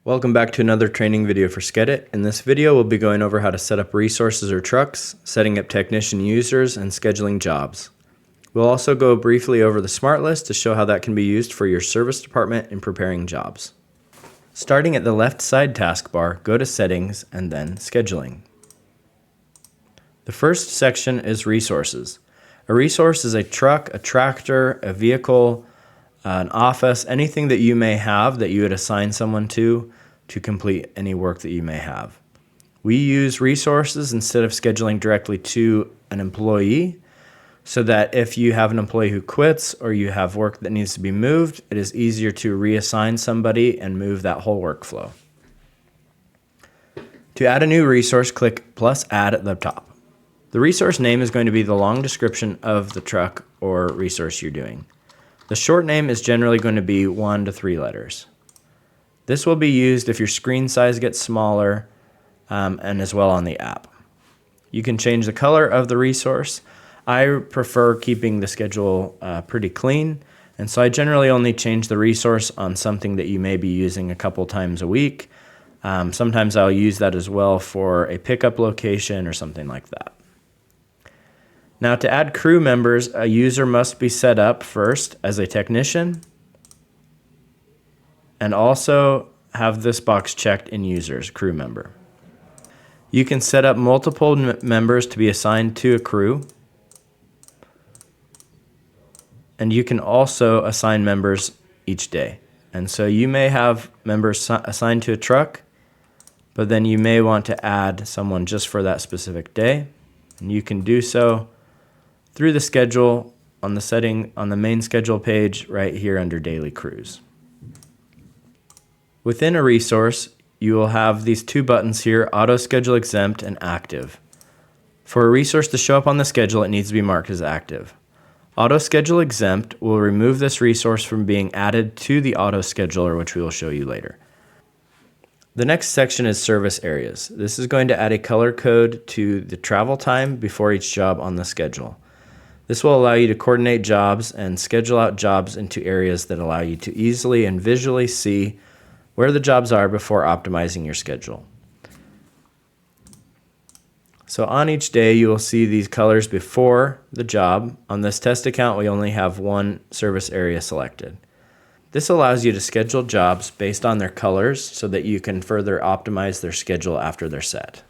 Welcome back to another training video for Skedit. In this video, we'll be going over how to set up resources or trucks, setting up technician users, and scheduling jobs. We'll also go briefly over the smart list to show how that can be used for your service department in preparing jobs. Starting at the left side taskbar, go to Settings and then Scheduling. The first section is Resources. A resource is a truck, a tractor, a vehicle, an office, anything that you may have that you would assign someone to complete any work that you may have. We use resources instead of scheduling directly to an employee, so that if you have an employee who quits or you have work that needs to be moved, it is easier to reassign somebody and move that whole workflow. To add a new resource, click plus add at the top. The resource name is going to be the long description of the truck or resource you're doing. The short name is generally going to be 1 to 3 letters. This will be used if your screen size gets smaller and as well on the app. You can change the color of the resource. I prefer keeping the schedule pretty clean, and so I generally only change the resource on something that you may be using a couple times a week. Sometimes I'll use that as well for a pickup location or something like that. Now, to add crew members, a user must be set up first as a technician and also have this box checked in users, crew member. You can set up multiple members to be assigned to a crew, and you can also assign members each day. And so you may have members assigned to a truck, but then you may want to add someone just for that specific day, and you can do so through the schedule on the main schedule page right here under daily crews. Within a resource, you will have these two buttons here, auto schedule exempt and active. For a resource to show up on the schedule, it needs to be marked as active. Auto schedule exempt will remove this resource from being added to the auto scheduler, which we will show you later. The next section is service areas. This is going to add a color code to the travel time before each job on the schedule. This will allow you to coordinate jobs and schedule out jobs into areas that allow you to easily and visually see where the jobs are before optimizing your schedule. So on each day, you will see these colors before the job. On this test account, we only have one service area selected. This allows you to schedule jobs based on their colors so that you can further optimize their schedule after they're set.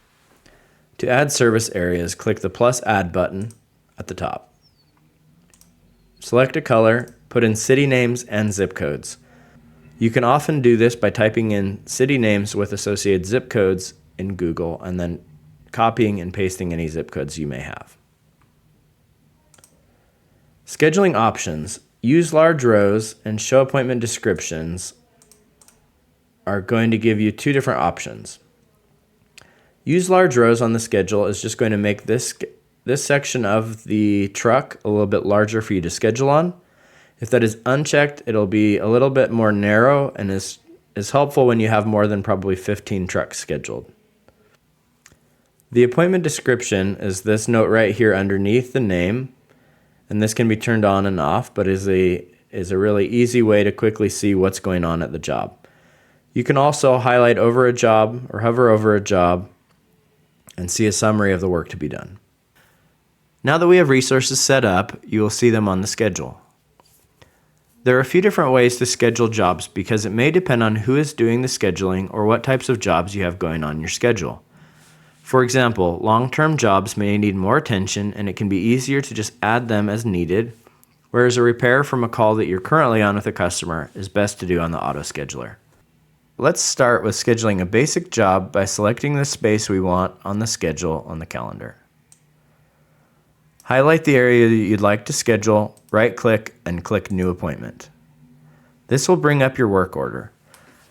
To add service areas, click the plus add button at the top. Select a color, put in city names and zip codes. You can often do this by typing in city names with associated zip codes in Google and then copying and pasting any zip codes you may have. Scheduling options. Use large rows and show appointment descriptions are going to give you two different options. Use large rows on the schedule is just going to make this section of the truck a little bit larger for you to schedule on. If that is unchecked, it'll be a little bit more narrow and is helpful when you have more than probably 15 trucks scheduled. The appointment description is this note right here underneath the name, and this can be turned on and off, but is a really easy way to quickly see what's going on at the job. You can also highlight over a job or hover over a job and see a summary of the work to be done. Now that we have resources set up, you will see them on the schedule. There are a few different ways to schedule jobs because it may depend on who is doing the scheduling or what types of jobs you have going on your schedule. For example, long-term jobs may need more attention and it can be easier to just add them as needed, whereas a repair from a call that you're currently on with a customer is best to do on the auto scheduler. Let's start with scheduling a basic job by selecting the space we want on the schedule on the calendar. Highlight the area that you'd like to schedule, right-click, and click New Appointment. This will bring up your work order.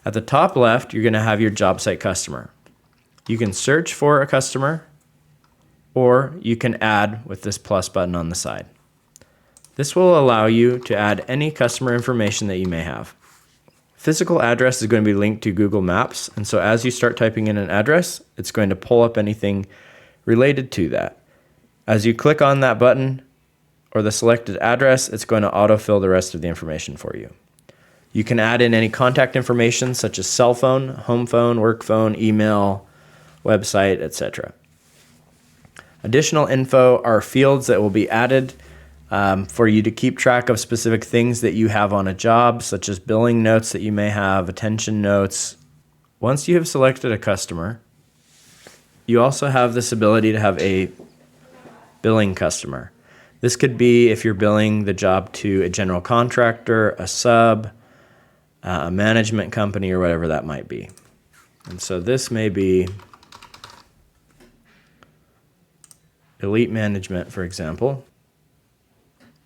At the top left, you're going to have your job site customer. You can search for a customer, or you can add with this plus button on the side. This will allow you to add any customer information that you may have. Physical address is going to be linked to Google Maps, and so as you start typing in an address, it's going to pull up anything related to that. As you click on that button or the selected address, it's going to autofill the rest of the information for you. You can add in any contact information such as cell phone, home phone, work phone, email, website, etc. Additional info are fields that will be added for you to keep track of specific things that you have on a job, such as billing notes that you may have, attention notes. Once you have selected a customer, you also have this ability to have a billing customer. This could be if you're billing the job to a general contractor, a sub, a management company, or whatever that might be. And so this may be Elite Management, for example.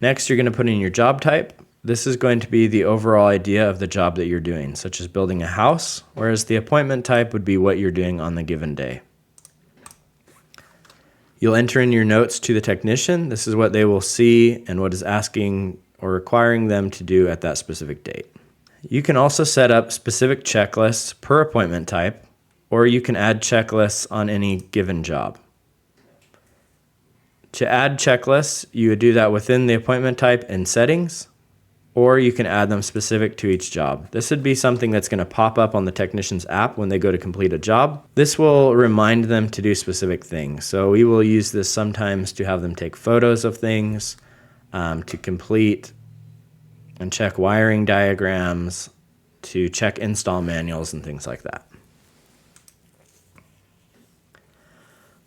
Next, you're going to put in your job type. This is going to be the overall idea of the job that you're doing, such as building a house, whereas the appointment type would be what you're doing on the given day. You'll enter in your notes to the technician. This is what they will see and what is asking or requiring them to do at that specific date. You can also set up specific checklists per appointment type, or you can add checklists on any given job. To add checklists, you would do that within the appointment type in settings, or you can add them specific to each job. This would be something that's going to pop up on the technician's app when they go to complete a job. This will remind them to do specific things. So we will use this sometimes to have them take photos of things, to complete and check wiring diagrams, to check install manuals and things like that.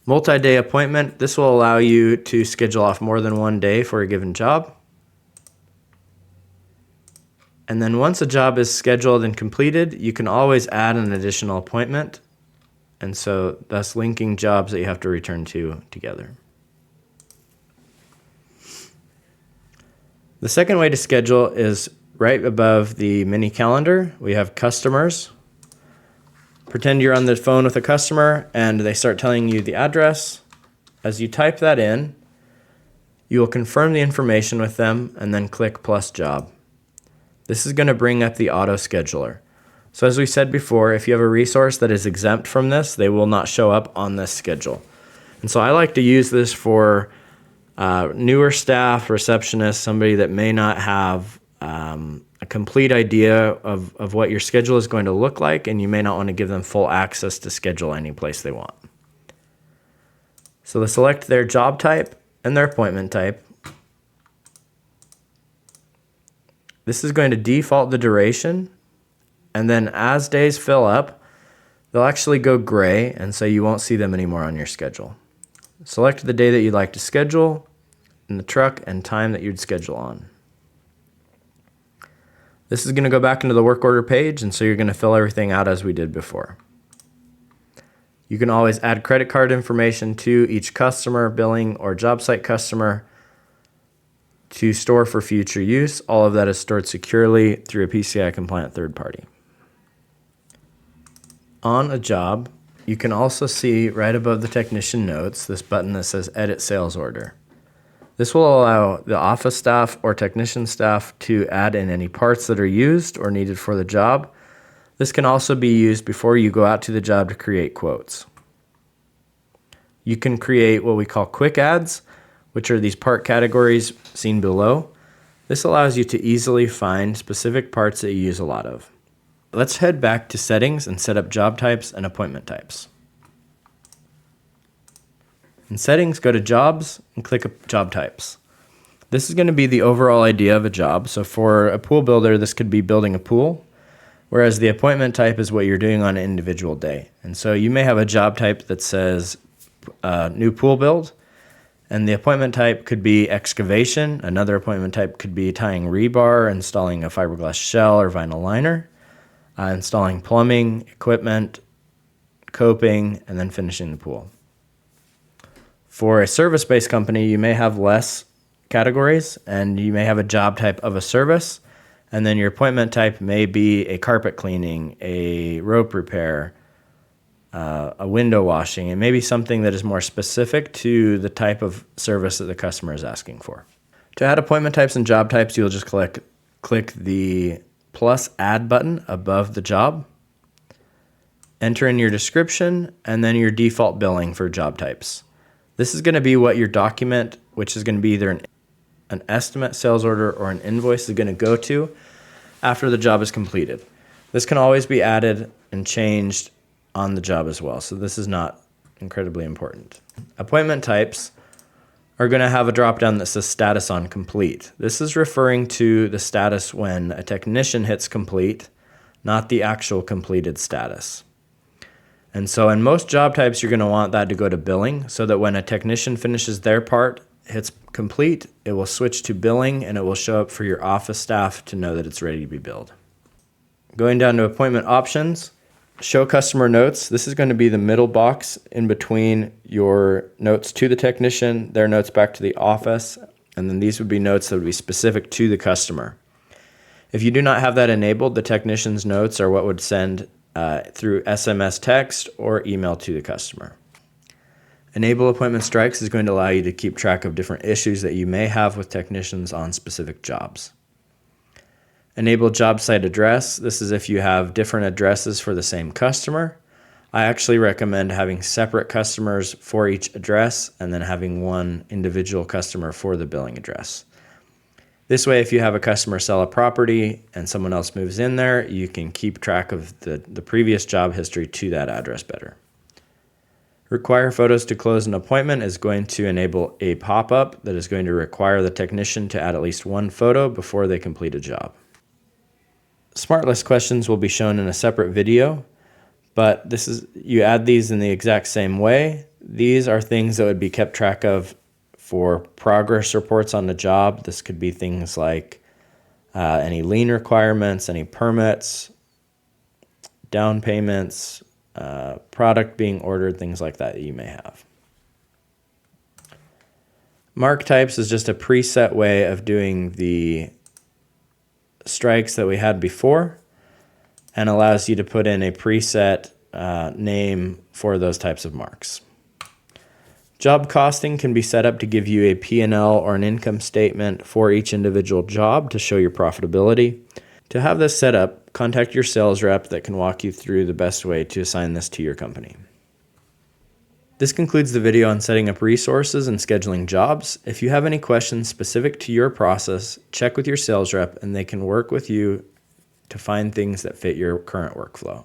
Multi-day appointment. This will allow you to schedule off more than one day for a given job. And then once a job is scheduled and completed, you can always add an additional appointment, and so thus linking jobs that you have to return to together. The second way to schedule is right above the mini calendar. We have customers. Pretend you're on the phone with a customer and they start telling you the address. As you type that in, you will confirm the information with them and then click plus job. This is going to bring up the auto scheduler. So as we said before, if you have a resource that is exempt from this, they will not show up on this schedule. And so I like to use this for newer staff, receptionists, somebody that may not have a complete idea of what your schedule is going to look like, and you may not want to give them full access to schedule any place they want. So they select their job type and their appointment type. This is going to default the duration, and then as days fill up, they'll actually go gray, and so you won't see them anymore on your schedule. Select the day that you'd like to schedule, and the truck and time that you'd schedule on. This is going to go back into the work order page, and so you're going to fill everything out as we did before. You can always add credit card information to each customer, billing, or job site customer to store for future use. All of that is stored securely through a PCI compliant third party. On a job, you can also see right above the technician notes this button that says Edit Sales Order. This will allow the office staff or technician staff to add in any parts that are used or needed for the job. This can also be used before you go out to the job to create quotes. You can create what we call quick adds, which are these part categories seen below. This allows you to easily find specific parts that you use a lot of. Let's head back to settings and set up job types and appointment types. In settings, go to jobs and click job types. This is going to be the overall idea of a job. So for a pool builder, this could be building a pool, whereas the appointment type is what you're doing on an individual day. And so you may have a job type that says new pool build, and the appointment type could be excavation. Another appointment type could be tying rebar, installing a fiberglass shell or vinyl liner, installing plumbing, equipment, coping, and then finishing the pool. For a service-based company, you may have less categories, and you may have a job type of a service, and then your appointment type may be a carpet cleaning, a rope repair, a window washing. It may be something that is more specific to the type of service that the customer is asking for. To add appointment types and job types, you'll just click the plus add button above the job, enter in your description, and then your default billing for job types. This is going to be what your document, which is going to be either an estimate, sales order, or an invoice is going to go to. after the job is completed. This can always be added and changed on the job as well, so this is not incredibly important. Appointment types are going to have a drop-down that says status on complete. This is referring to the status when a technician hits complete, not the actual completed status. And so in most job types, you're going to want that to go to billing so that when a technician finishes their part, hits complete, it will switch to billing and it will show up for your office staff to know that it's ready to be billed. Going down to appointment options, show customer notes. This is going to be the middle box in between your notes to the technician, their notes back to the office, and then these would be notes that would be specific to the customer. If you do not have that enabled, the technician's notes are what would send through SMS text or email to the customer. Enable appointment strikes is going to allow you to keep track of different issues that you may have with technicians on specific jobs. Enable job site address. This is if you have different addresses for the same customer. I actually recommend having separate customers for each address and then having one individual customer for the billing address. This way, if you have a customer sell a property and someone else moves in there, you can keep track of the previous job history to that address better. Require photos to close an appointment is going to enable a pop-up that is going to require the technician to add at least one photo before they complete a job. Smart list questions will be shown in a separate video, but you add these in the exact same way. These are things that would be kept track of for progress reports on the job. This could be things like any lien requirements, any permits, down payments, product being ordered, things like that you may have. Mark types is just a preset way of doing the strikes that we had before and allows you to put in a preset name for those types of marks. Job costing can be set up to give you a P&L or an income statement for each individual job to show your profitability. To have this set up, contact your sales rep that can walk you through the best way to assign this to your company. This concludes the video on setting up resources and scheduling jobs. If you have any questions specific to your process, check with your sales rep and they can work with you to find things that fit your current workflow.